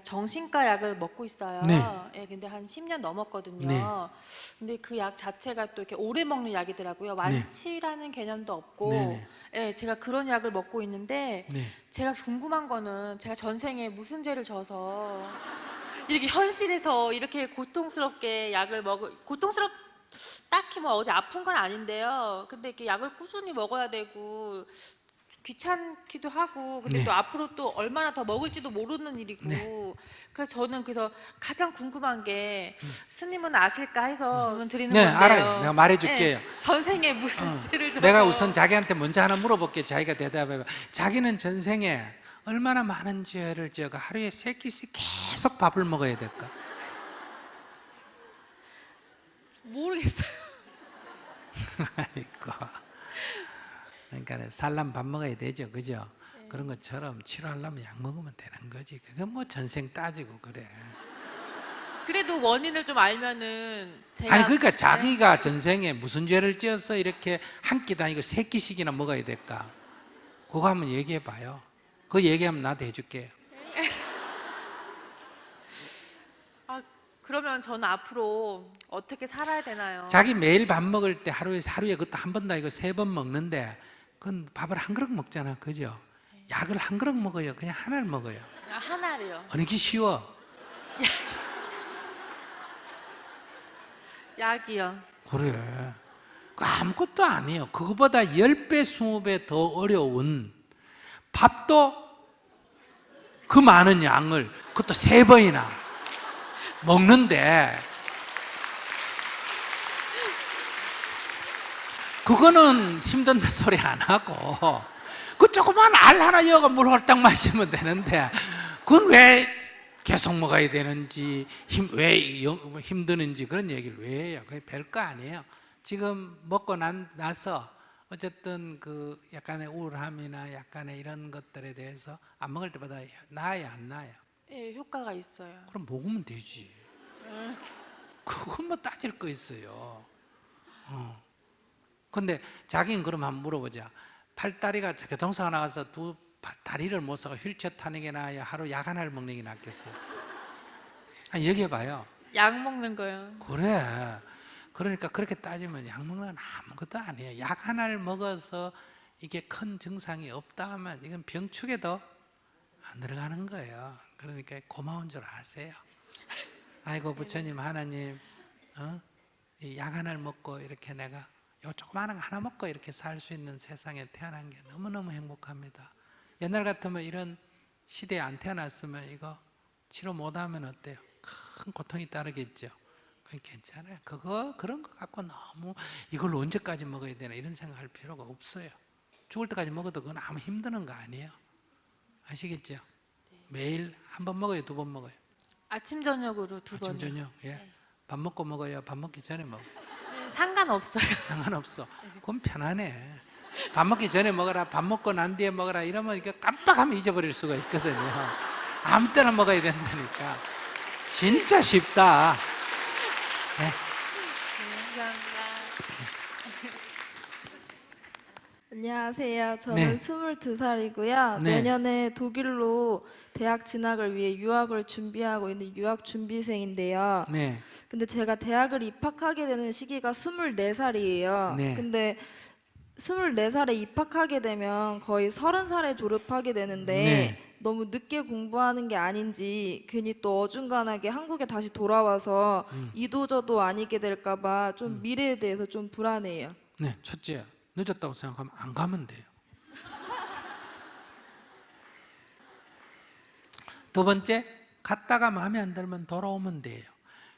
정신과 약을 먹고 있어요. 네. 예, 근데 한 10년 넘었거든요. 네. 근데 그 약 자체가 또 이렇게 오래 먹는 약이더라고요. 완치라는 개념도 없고. 네네. 예, 제가 그런 약을 먹고 있는데 네. 제가 궁금한 거는 제가 전생에 무슨 죄를 져서 이렇게 현실에서 이렇게 고통스럽게 약을 딱히 뭐 어디 아픈 건 아닌데요. 근데 이렇게 약을 꾸준히 먹어야 되고 귀찮기도 하고, 근데 네. 또 앞으로 또 얼마나 더 먹을지도 모르는 일이고. 네. 그래서 저는 가장 궁금한 게 스님은 아실까 해서 질문 드리는 네, 건데요. 알아요. 내가 말해줄게요. 예, 전생에 무슨 죄를 져서. 내가 우선 자기한테 먼저 하나 물어볼게. 자기가 대답해봐. 자기는 전생에 얼마나 많은 죄를 지어가 하루에 3끼씩 계속 밥을 먹어야 될까? 모르겠어요. 아이고. 그러니까 살려면 밥 먹어야 되죠, 그죠? 그런 것처럼 치료하려면 약 먹으면 되는 거지. 그건 뭐 전생 따지고 그래. 그래도 원인을 좀 알면은 제가. 아니 그러니까 자기가 전생에 무슨 죄를 지어서 이렇게 한 끼도 아니고 3끼씩이나 먹어야 될까? 그거 한번 얘기해 봐요. 그거 얘기하면 나도 해줄게요. 그러면 저는 앞으로 어떻게 살아야 되나요? 자기 매일 밥 먹을 때 하루에 그것도 한 번도 아니고 3번 먹는데 그건 밥을 한 그릇 먹잖아, 그죠? 약을 한 그릇 먹어요? 그냥 하나를 먹어요? 그냥 하나를요. 어느 게 쉬워? 약이요. 그래. 그 아무것도 아니에요. 그거보다 10배, 20배 더 어려운 밥도 그 많은 양을 그것도 3번이나 먹는데 그거는 힘든다 소리 안 하고 그 조그만 알 하나 여가 물 홀딱 마시면 되는데 그건 왜 계속 먹어야 되는지 왜 힘드는지 그런 얘기를 왜 해요? 그게 별거 아니에요. 지금 먹고 나서 어쨌든 그 약간의 우울함이나 약간의 이런 것들에 대해서 안 먹을 때보다 나아요, 안 나아요? 예, 효과가 있어요. 그럼 먹으면 되지. 그건 뭐 따질 거 있어요. 근데 자기는 그럼 한번 물어보자. 팔다리가 교통사고 나가서 다리를 못 사고 휠체어 타는 게 나아요? 하루 약 하나를 먹는 게 낫겠어요? 아니 얘기해봐요. 약 먹는 거요. 그래. 그러니까 그렇게 따지면 약 먹는 건 아무것도 아니에요. 약 하나를 먹어서 이게 큰 증상이 없다 하면 이건 병축에도 안 들어가는 거예요. 그러니까 고마운 줄 아세요. 아이고 부처님 하나님 이 약 하나를 먹고 이렇게 내가 요 조그마한 거 하나 먹고 이렇게 살 수 있는 세상에 태어난 게 너무너무 행복합니다. 옛날 같으면 이런 시대에 안 태어났으면 이거 치료 못하면 어때요? 큰 고통이 따르겠죠. 그건 괜찮아요. 그런 거 갖고 너무 이걸 언제까지 먹어야 되나 이런 생각할 필요가 없어요. 죽을 때까지 먹어도 그건 아무 힘드는 거 아니에요. 아시겠죠? 매일 한 번 먹어요, 2번 먹어요? 아침 저녁으로 2번이요. 아침 저녁. 예. 밥 먹고 먹어요, 밥 먹기 전에 먹어? 상관없어요. 상관없어. 그건 편하네. 밥 먹기 전에 먹어라, 밥 먹고 난 뒤에 먹어라 이러면 이게 깜빡하면 잊어버릴 수가 있거든요. 아무 때나 먹어야 된다니까. 진짜 쉽다. 네. 감사합니다. 안녕하세요. 저는 네. 22살이고요. 네. 내년에 독일로 대학 진학을 위해 유학을 준비하고 있는 유학 준비생인데요. 네. 근데 제가 대학을 입학하게 되는 시기가 24살이에요. 네. 근데 24살에 입학하게 되면 거의 30살에 졸업하게 되는데 네. 너무 늦게 공부하는 게 아닌지 괜히 또 어중간하게 한국에 다시 돌아와서 이도저도 아니게 될까 봐 좀 미래에 대해서 좀 불안해요. 네. 첫째, 늦었다고 생각하면 안 가면 돼요. 두 번째, 갔다가 마음에 안 들면 돌아오면 돼요.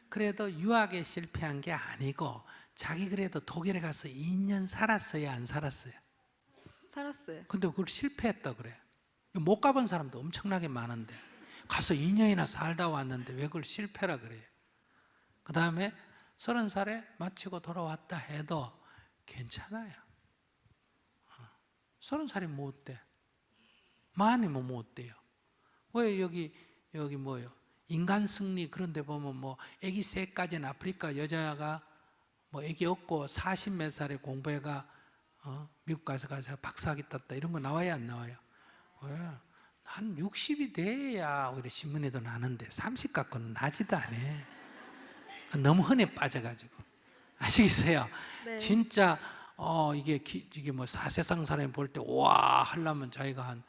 그래도 유학에 실패한 게 아니고 자기 그래도 독일에 가서 2년 살았어요, 안 살았어요? 살았어요. 근데 그걸 실패했다 그래. 못 가본 사람도 엄청나게 많은데 가서 2년이나 살다 왔는데 왜 그걸 실패라 그래요? 그 다음에 30살에 마치고 돌아왔다 해도 괜찮아요. 30살이 뭐 어때? 많이면 뭐 어때요? 왜 여기 뭐요? 인간 승리 그런 데 보면 뭐 아기 셋까지는 아프리카 여자가 뭐 아기 없고 40 몇 살에 공부해가 미국 가서 박사학위 땄다 이런 거 나와요, 안 나와요? 왜? 한 60이 돼야 오히려 신문에도 나는데 30 갖고는 나지도 않아. 너무 흔해 빠져가지고. 아시겠어요? 네. 진짜 이게 뭐 사세상 사람이 볼 때 와 하려면 자기가 한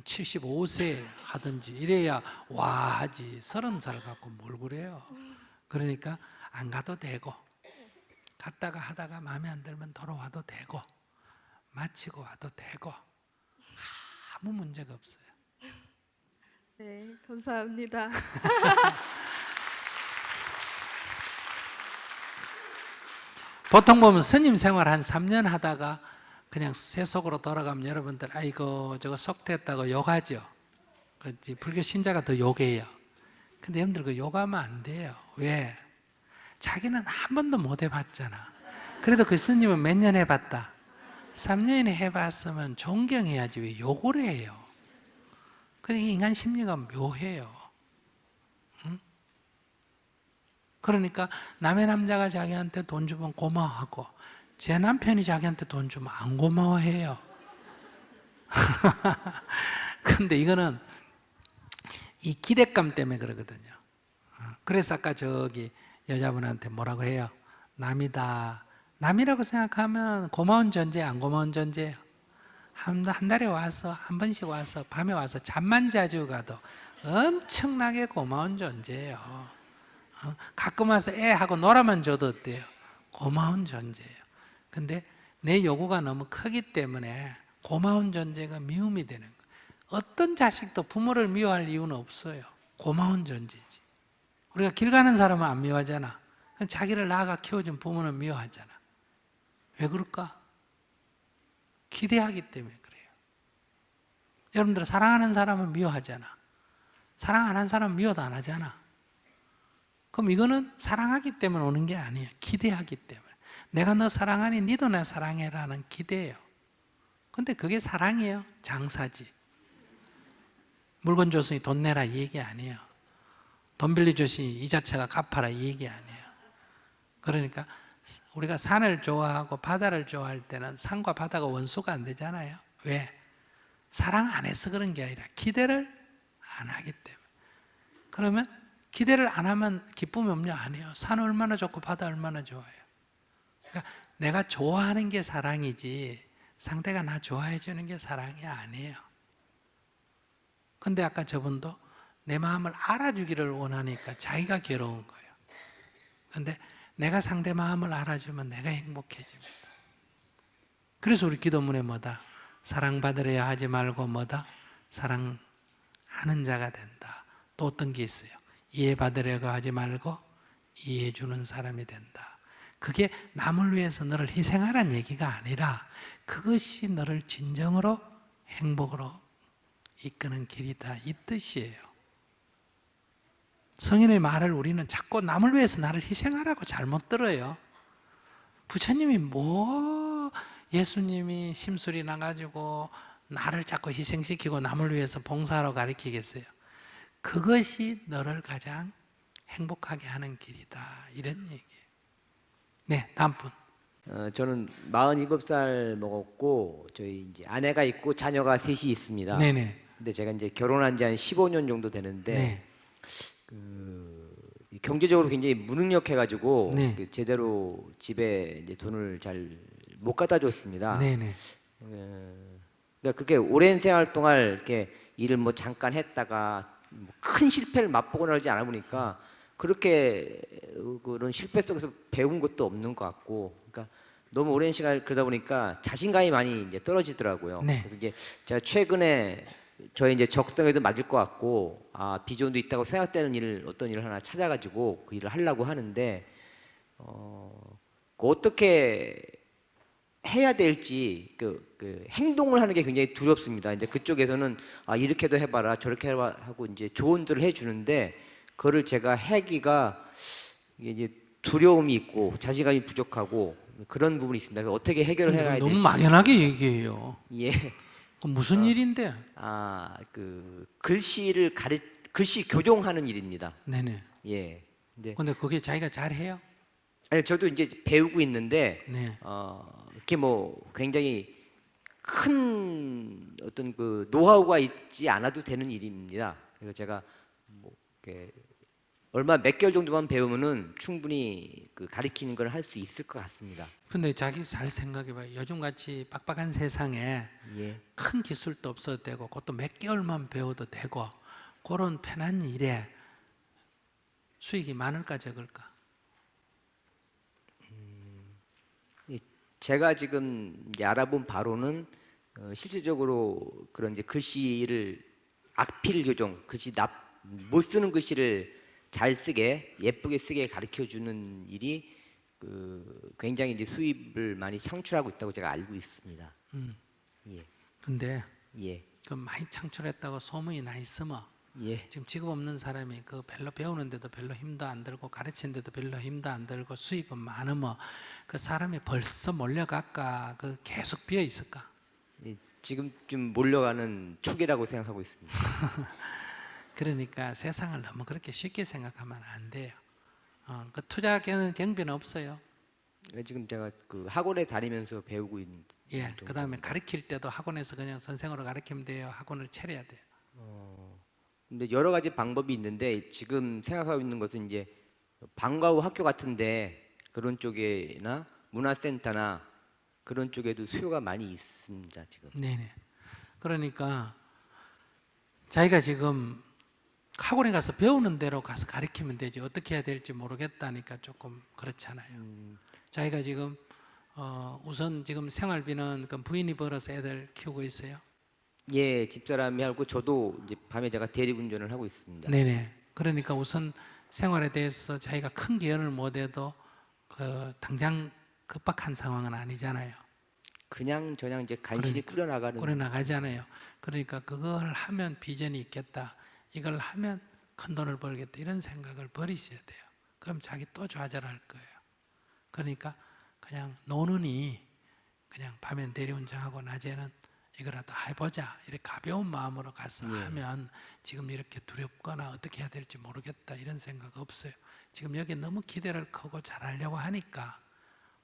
75세 하든지 이래야 와 하지. 30살 갖고 뭘 그래요. 그러니까 안 가도 되고 갔다가 하다가 마음에 안 들면 돌아와도 되고 마치고 와도 되고 아무 문제가 없어요. 네, 감사합니다. 보통 보면 스님 생활 한 3년 하다가 그냥 세속으로 돌아가면 여러분들 아이고 저거 속됐다고 욕하죠. 그렇지. 불교 신자가 더 욕해요. 근데 여러분들 그 욕하면 안 돼요. 왜? 자기는 한 번도 못 해봤잖아. 그래도 그 스님은 몇 년 해봤다? 3년이나 해봤으면 존경해야지 왜 욕을 해요? 근데 인간 심리가 묘해요. 응? 그러니까 남의 남자가 자기한테 돈 주면 고마워하고 제 남편이 자기한테 돈 주면 안 고마워해요. 근데 이거는 이 기대감 때문에 그러거든요. 그래서 아까 저기 여자분한테 뭐라고 해요? 남이다. 남이라고 생각하면 고마운 존재, 안 고마운 존재예요. 한 달에 와서 한 번씩 와서 밤에 와서 잠만 자주 가도 엄청나게 고마운 존재예요. 가끔 와서 애 하고 놀아만 줘도 어때요? 고마운 존재예요. 근데 내 요구가 너무 크기 때문에 고마운 존재가 미움이 되는 거예요. 어떤 자식도 부모를 미워할 이유는 없어요. 고마운 존재지. 우리가 길 가는 사람은 안 미워하잖아. 자기를 낳아가 키워준 부모는 미워하잖아. 왜 그럴까? 기대하기 때문에 그래요. 여러분들 사랑하는 사람은 미워하잖아. 사랑 안 한 사람은 미워도 안 하잖아. 그럼 이거는 사랑하기 때문에 오는 게 아니에요. 기대하기 때문에. 내가 너 사랑하니 니도 나 사랑해라는 기대예요. 근데 그게 사랑이에요? 장사지. 물건 줬으니 돈 내라 이 얘기 아니에요. 돈 빌려줬으니 이 자체가 갚아라 이 얘기 아니에요. 그러니까 우리가 산을 좋아하고 바다를 좋아할 때는 산과 바다가 원수가 안 되잖아요. 왜? 사랑 안 해서 그런 게 아니라 기대를 안 하기 때문에. 그러면 기대를 안 하면 기쁨이 없냐? 아니에요. 산 얼마나 좋고 바다 얼마나 좋아요. 그러니까 내가 좋아하는 게 사랑이지 상대가 나 좋아해 주는 게 사랑이 아니에요. 근데 아까 저분도 내 마음을 알아주기를 원하니까 자기가 괴로운 거예요. 근데 내가 상대 마음을 알아주면 내가 행복해집니다. 그래서 우리 기도문에 뭐다? 사랑받으려 하지 말고 뭐다? 사랑하는 자가 된다. 또 어떤 게 있어요? 이해받으려고 하지 말고 이해해주는 사람이 된다. 그게 남을 위해서 너를 희생하라는 얘기가 아니라 그것이 너를 진정으로 행복으로 이끄는 길이다 이 뜻이에요. 성인의 말을 우리는 자꾸 남을 위해서 나를 희생하라고 잘못 들어요. 부처님이 뭐 예수님이 심술이 나가지고 나를 자꾸 희생시키고 남을 위해서 봉사하러 가르치겠어요. 그것이 너를 가장 행복하게 하는 길이다 이런 얘기예요. 네, 다음 분. 저는 47살 먹었고 저희 이제 아내가 있고 자녀가 셋이 있습니다. 네네. 근데 제가 이제 결혼한 지 한 15년 정도 되는데 네. 경제적으로 굉장히 무능력해가지고 네. 제대로 집에 이제 돈을 잘 못 갖다 줬습니다. 네네. 그러니까 그렇게 오랜 생활 동안 이렇게 일을 뭐 잠깐 했다가 큰 실패를 맛보고 나지 않아 보니까 그렇게 그런 실패 속에서 배운 것도 없는 것 같고, 그러니까 너무 오랜 시간 그러다 보니까 자신감이 많이 이제 떨어지더라고요. 네. 그래서 이제 제가 최근에 저희 이제 적성에도 맞을 것 같고, 비전도 있다고 생각되는 일을 어떤 일을 하나 찾아가지고 그 일을 하려고 하는데, 어떻게 해야 될지 그 행동을 하는 게 굉장히 두렵습니다. 이제 그쪽에서는 이렇게도 해봐라 저렇게 해봐 하고 이제 조언들을 해주는데 그거를 제가 하기가 이제 두려움이 있고 자신감이 부족하고 그런 부분이 있습니다. 그래서 어떻게 해결을 해야 될지. 너무 막연하게 얘기해요. 예. 그럼 무슨 일인데? 그 글씨 교정하는 일입니다. 네네. 예. 근데 그게 자기가 잘해요? 아니 저도 이제 배우고 있는데 네. 이렇게 뭐 굉장히 큰 어떤 그 노하우가 있지 않아도 되는 일입니다. 그래서 제가 뭐 이렇게 얼마 몇 개월 정도만 배우면은 충분히 그 가리키는 걸 할 수 있을 것 같습니다. 근데 자기 잘 생각해봐요. 요즘같이 빡빡한 세상에 예. 큰 기술도 없어도 되고 그것도 몇 개월만 배워도 되고 그런 편한 일에 수익이 많을까 적을까? 제가 지금 이제 알아본 바로는 실질적으로 그런 이제 글씨를 악필 교정, 글씨 못 쓰는 글씨를 잘 쓰게 예쁘게 쓰게 가르쳐 주는 일이 그 굉장히 이제 수입을 많이 창출하고 있다고 제가 알고 있습니다. 예, 근데 예, 그 많이 창출했다고 소문이 나 있으면 예. 지금 직업 없는 사람이 그 별로 배우는데도 별로 힘도 안 들고 가르치는데도 별로 힘도 안 들고 수입은 많으면 그 사람이 벌써 몰려갈까? 그 계속 비어 있을까? 예, 지금쯤 몰려가는 초기라고 생각하고 있습니다. 그러니까 세상을 너무 그렇게 쉽게 생각하면 안 돼요. 그 투자 경비는 없어요. 지금 제가 그 학원에 다니면서 배우고 있는. 예, 정도입니다. 그 다음에 가르칠 때도 학원에서 그냥 선생으로 가르치면 돼요. 학원을 차려야 돼요. 근데 여러 가지 방법이 있는데 지금 생각하고 있는 것은 이제 방과 후 학교 같은데 그런 쪽에나 문화센터나 그런 쪽에도 수요가 많이 있습니다. 지금. 네네. 그러니까 자기가 지금 학원에 가서 배우는 대로 가서 가르치면 되지 어떻게 해야 될지 모르겠다니까 조금 그렇잖아요. 자기가 지금 우선 지금 생활비는 그 부인이 벌어서 애들 키우고 있어요. 예, 집사람이 하고 저도 이제 밤에 제가 대리운전을 하고 있습니다. 네네. 그러니까 우선 생활에 대해서 자기가 큰 기여를 못해도 그 당장 급박한 상황은 아니잖아요. 그냥 저냥 이제 간신히 꾸려나가는. 꾸려나가잖아요. 그러니까 그걸 하면 비전이 있겠다. 이걸 하면 큰 돈을 벌겠다. 이런 생각을 버리셔야 돼요. 그럼 자기 또 좌절할 거예요. 그러니까 그냥 노는이 그냥 밤엔 대리운전하고 낮에는 이거라도 해보자. 이렇게 가벼운 마음으로 가서 하면 지금 이렇게 두렵거나 어떻게 해야 될지 모르겠다. 이런 생각 없어요. 지금 여기 너무 기대를 크고 잘하려고 하니까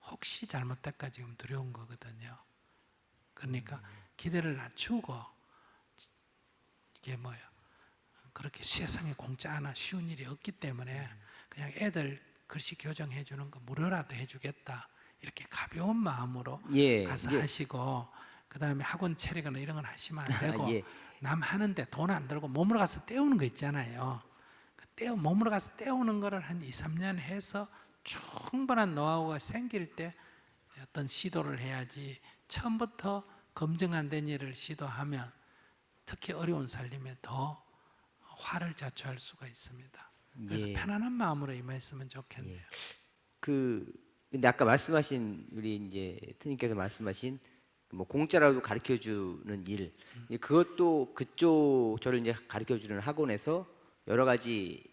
혹시 잘못될까 지금 두려운 거거든요. 그러니까 기대를 낮추고 이게 뭐예요? 그렇게 세상에 공짜 하나 쉬운 일이 없기 때문에 그냥 애들 글씨 교정해 주는 거 무료라도 해주겠다. 이렇게 가벼운 마음으로 예, 가서 예. 하시고 그 다음에 학원 차리거나 이런 건 하시면 안 되고 예. 남 하는데 돈 안 들고 몸으로 가서 떼우는 거 있잖아요. 그 몸으로 가서 떼우는 거를 한 2, 3년 해서 충분한 노하우가 생길 때 어떤 시도를 해야지 처음부터 검증 안 된 일을 시도하면 특히 어려운 살림에 더 화를 자초할 수가 있습니다. 그래서 예. 편안한 마음으로 임했으면 좋겠네요. 근데 아까 말씀하신 우리 이제 트님께서 말씀하신 뭐 공짜라도 가르쳐 주는 일, 그것도 그쪽 저를 이제 가르쳐 주는 학원에서 여러 가지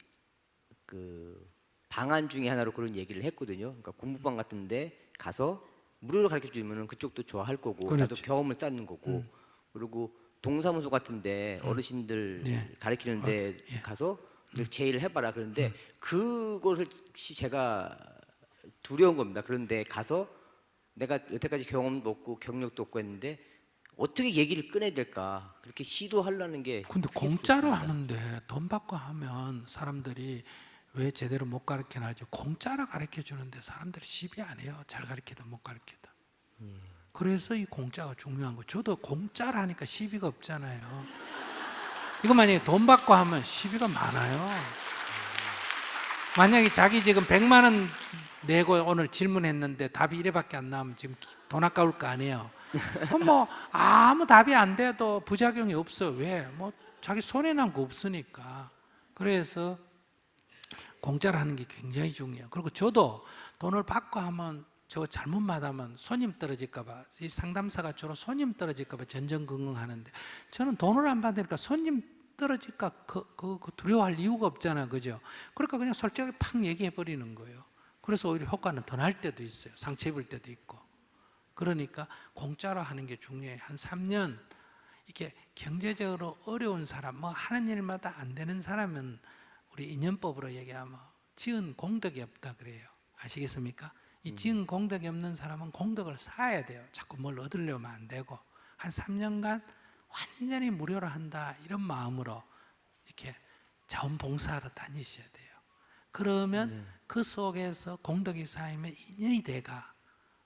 그 방안 중에 하나로 그런 얘기를 했거든요. 그러니까 공부방 같은데 가서 무료로 가르쳐 주면은 그쪽도 좋아할 거고, 나도 그렇지. 경험을 쌓는 거고, 그리고 동사무소 같은데 어르신들 예. 가르치는 데 예. 가서 제의를 해봐라 그러는데 그것이 제가 두려운 겁니다. 그런데 가서 내가 여태까지 경험도 없고 경력도 없고 했는데 어떻게 얘기를 꺼내야 될까 그렇게 시도하려는 게. 근데 공짜로 하는데 돈 받고 하면 사람들이 왜 제대로 못 가르치나 하죠. 공짜로 가르쳐 주는데 사람들이 시비 안 해요. 잘 가르치다 못 가르치다. 그래서 이 공짜가 중요한 거. 저도 공짜로 하니까 시비가 없잖아요. 이거 만약에 돈 받고 하면 시비가 많아요. 만약에 자기 지금 100만 원 내고 오늘 질문했는데 답이 이래밖에 안 나오면 지금 돈 아까울 거 아니에요. 그럼 뭐 아무 답이 안 돼도 부작용이 없어. 왜? 뭐 자기 손해 난 거 없으니까. 그래서 공짜로 하는 게 굉장히 중요해요. 그리고 저도 돈을 받고 하면 저 잘못 받으면 손님 떨어질까 봐, 이 상담사가 주로 손님 떨어질까 봐 전전긍긍하는데 저는 돈을 안 받으니까 손님 떨어질까 그 두려워할 이유가 없잖아요. 그죠? 그러니까 그냥 솔직하게 팍 얘기해 버리는 거예요. 그래서 오히려 효과는 더 날 때도 있어요. 상처 입을 때도 있고. 그러니까 공짜로 하는 게 중요해요. 한 3년 이게 경제적으로 어려운 사람, 뭐 하는 일마다 안 되는 사람은 우리 인연법으로 얘기하면 지은 공덕이 없다 그래요. 아시겠습니까? 이 지은 공덕이 없는 사람은 공덕을 쌓아야 돼요. 자꾸 뭘 얻으려면 안 되고 한 3년간 완전히 무료로 한다 이런 마음으로 이렇게 자원봉사하러 다니셔야 돼요. 그러면 그 속에서 공덕이 쌓이면 인연이 돼가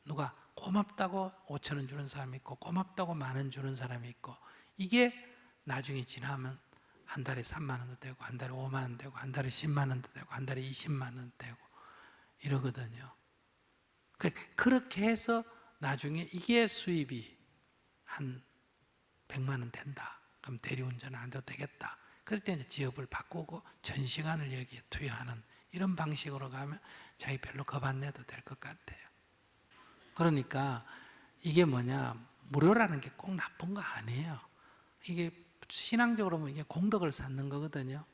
누가 고맙다고 5천 원 주는 사람이 있고 고맙다고 10,000원 주는 사람이 있고 이게 나중에 지나면 한 달에 3만 원도 되고 한 달에 5만 원 되고 한 달에 10만 원도 되고 한 달에 20만 원 되고 이러거든요. 그렇게 해서 나중에 이게 수입이 한 100만 원 된다. 그럼 대리운전은 안 돼도 되겠다. 그럴 때 이제 지역을 바꾸고 전 시간을 여기에 투여하는 이런 방식으로 가면 자기 별로 겁 안 내도 될 것 같아요. 그러니까 이게 뭐냐, 무료라는 게 꼭 나쁜 거 아니에요. 이게 신앙적으로 보면 이게 공덕을 쌓는 거거든요.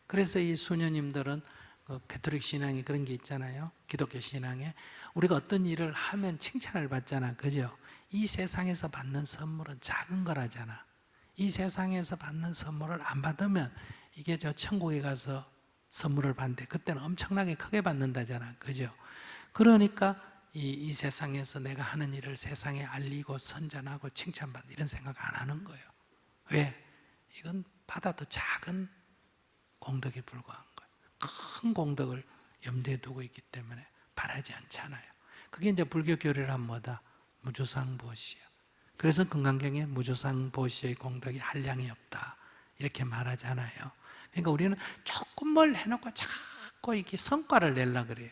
그래서 이 수녀님들은 그 가톨릭 신앙이 그런 게 있잖아요. 기독교 신앙에 우리가 어떤 일을 하면 칭찬을 받잖아, 그죠? 이 세상에서 받는 선물은 작은 거라잖아. 이 세상에서 받는 선물을 안 받으면 이게 저 천국에 가서 선물을 받는데 그때는 엄청나게 크게 받는다잖아, 그죠? 그러니까 이 세상에서 내가 하는 일을 세상에 알리고 선전하고 칭찬받는 이런 생각 안 하는 거예요. 왜? 이건 받아도 작은 공덕에 불과한 거예요. 큰 공덕을 염두에 두고 있기 때문에 바라지 않잖아요. 그게 이제 불교 교리를 하면 뭐다? 무주상보시야. 그래서 금강경에 무주상보시의 공덕이 한량이 없다 이렇게 말하잖아요. 그러니까 우리는 조금 뭘 해놓고 자꾸 이렇게 성과를 내려고 그래요.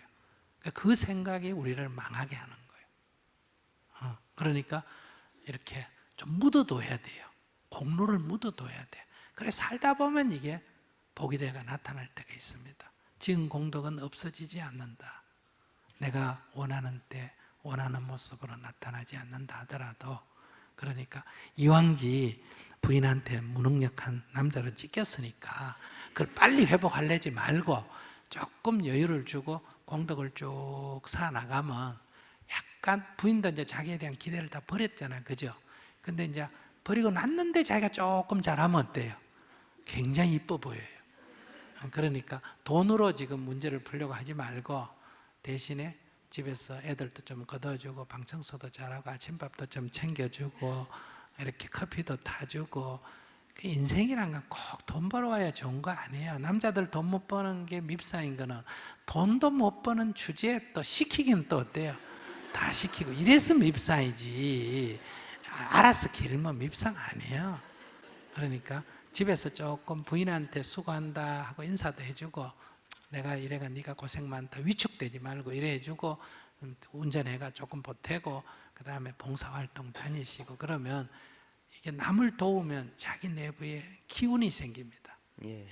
그 생각이 우리를 망하게 하는 거예요. 그러니까 이렇게 좀 묻어둬야 돼요. 공로를 묻어둬야 돼요. 그래 살다 보면 이게 복이 되가 나타날 때가 있습니다. 지은 공덕은 없어지지 않는다. 내가 원하는 때 원하는 모습으로 나타나지 않는다 하더라도, 그러니까 이왕지 부인한테 무능력한 남자로 찢겼으니까 그걸 빨리 회복하려지 말고 조금 여유를 주고 공덕을 쭉 쌓아나가면, 약간 부인도 이제 자기에 대한 기대를 다 버렸잖아요, 그죠? 근데 이제 버리고 났는데 자기가 조금 잘하면 어때요? 굉장히 이뻐 보여요. 그러니까 돈으로 지금 문제를 풀려고 하지 말고 대신에 집에서 애들도 좀 걷어주고 방 청소도 잘하고 아침밥도 좀 챙겨주고 이렇게 커피도 타주고. 그 인생이란 건 꼭 돈 벌어와야 좋은 거 아니에요. 남자들 돈 못 버는 게 밉상인 거는 돈도 못 버는 주제에 또 시키긴 또 어때요? 다 시키고 이래서 밉상이지. 알아서 기르면 밉상 아니에요. 그러니까 집에서 조금 부인한테 수고한다 하고 인사도 해주고, 내가 이래가 네가 고생 많다 위축되지 말고 이래 해주고, 운전해가 조금 보태고, 그 다음에 봉사활동 다니시고, 그러면 이게 남을 도우면 자기 내부에 기운이 생깁니다. 예.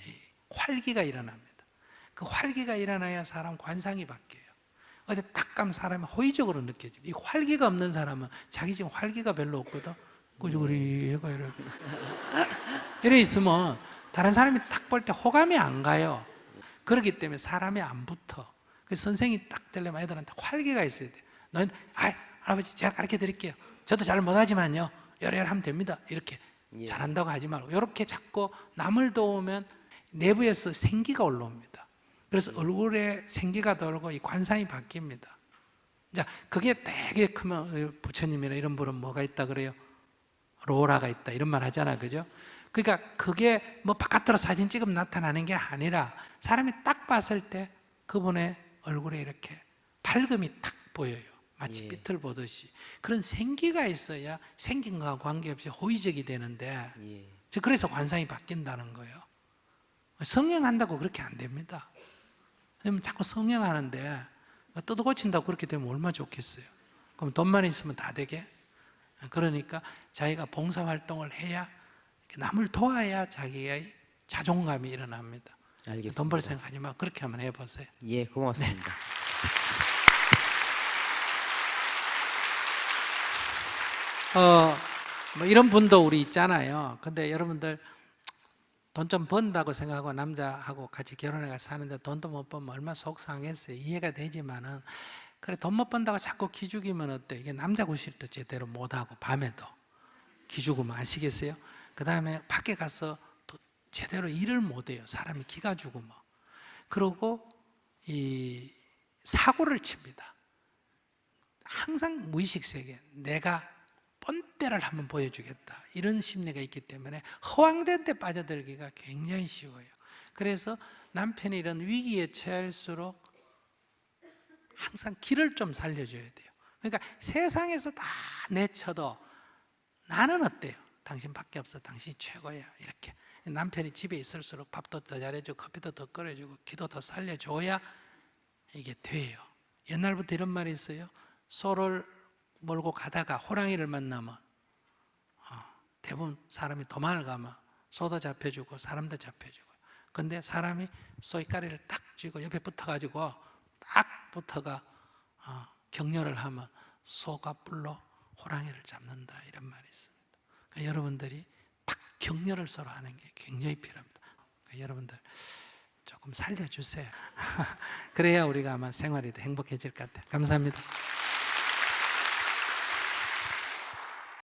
활기가 일어납니다. 그 활기가 일어나야 사람 관상이 바뀌어요. 어디 딱 가면 사람이 호의적으로 느껴집니다. 이 활기가 없는 사람은 자기 지금 활기가 별로 없거든. 그죠? 우리 얘가 이래 있으면 다른 사람이 딱 볼 때 호감이 안 가요. 그렇기 때문에 사람이 안 붙어. 그 선생이 딱 되려면 애들한테 활기가 있어야 돼. 너희 할아버지 제가 가르쳐 드릴게요. 저도 잘 못하지만요, 여러여러 하면 됩니다. 이렇게 잘한다고 하지 말고 이렇게 자꾸 남을 도우면 내부에서 생기가 올라옵니다. 그래서 얼굴에 생기가 돌고 이 관상이 바뀝니다. 자, 그게 되게 크면 부처님이나 이런 분은 뭐가 있다 그래요? 로라가 있다 이런 말 하잖아, 그죠? 그러니까 그게 뭐 바깥으로 사진 찍으면 나타나는 게 아니라 사람이 딱 봤을 때 그분의 얼굴에 이렇게 밝음이 탁 보여요. 마치 빛을 보듯이. 그런 생기가 있어야 생긴 것과 관계없이 호의적이 되는데, 그래서 관상이 바뀐다는 거예요. 성령한다고 그렇게 안 됩니다. 그러면 자꾸 성령하는데 뜯어 고친다고 그렇게 되면 얼마나 좋겠어요. 그럼 돈만 있으면 다 되게? 그러니까 자기가 봉사활동을 해야, 남을 도와야 자기의 자존감이 일어납니다. 알겠습니다. 돈 벌 생각하지 말고 그렇게 한번 해보세요. 예, 고맙습니다. 뭐 이런 분도 우리 있잖아요. 근데 여러분들 돈 좀 번다고 생각하고 남자하고 같이 결혼해 가서 사는데 돈도 못 벌면 얼마나 속상했어요. 이해가 되지만은, 그래 돈 못 번다고 자꾸 기죽이면 어때? 이게 남자 구실도 제대로 못하고 밤에도 기죽으면 아시겠어요? 그 다음에 밖에 가서 또 제대로 일을 못해요. 사람이 기가 죽으면. 그리고 이 사고를 칩니다. 항상 무의식 세계, 내가 본때를 한번 보여주겠다, 이런 심리가 있기 때문에 허황된 데 빠져들기가 굉장히 쉬워요. 그래서 남편이 이런 위기에 처할수록 항상 길을 좀 살려줘야 돼요. 그러니까 세상에서 다 내쳐도 나는 어때요? 당신밖에 없어, 당신이 최고야, 이렇게. 남편이 집에 있을수록 밥도 더 잘해주고 커피도 더 끓여주고 기도 더 살려줘야 이게 돼요. 옛날부터 이런 말이 있어요. 소를 몰고 가다가 호랑이를 만나면 대부분 사람이 도망을 가면 소도 잡혀주고 사람도 잡혀주고, 근데 사람이 쏘이까리를 딱 쥐고 옆에 붙어가지고 딱 붙어가 격려를 하면 소가 뿔로 호랑이를 잡는다, 이런 말이 있습니다. 그러니까 여러분들이 딱 격려를 서로 하는 게 굉장히 필요합니다. 그러니까 여러분들 조금 살려주세요. 그래야 우리가 아마 생활이 더 행복해질 것 같아요. 감사합니다.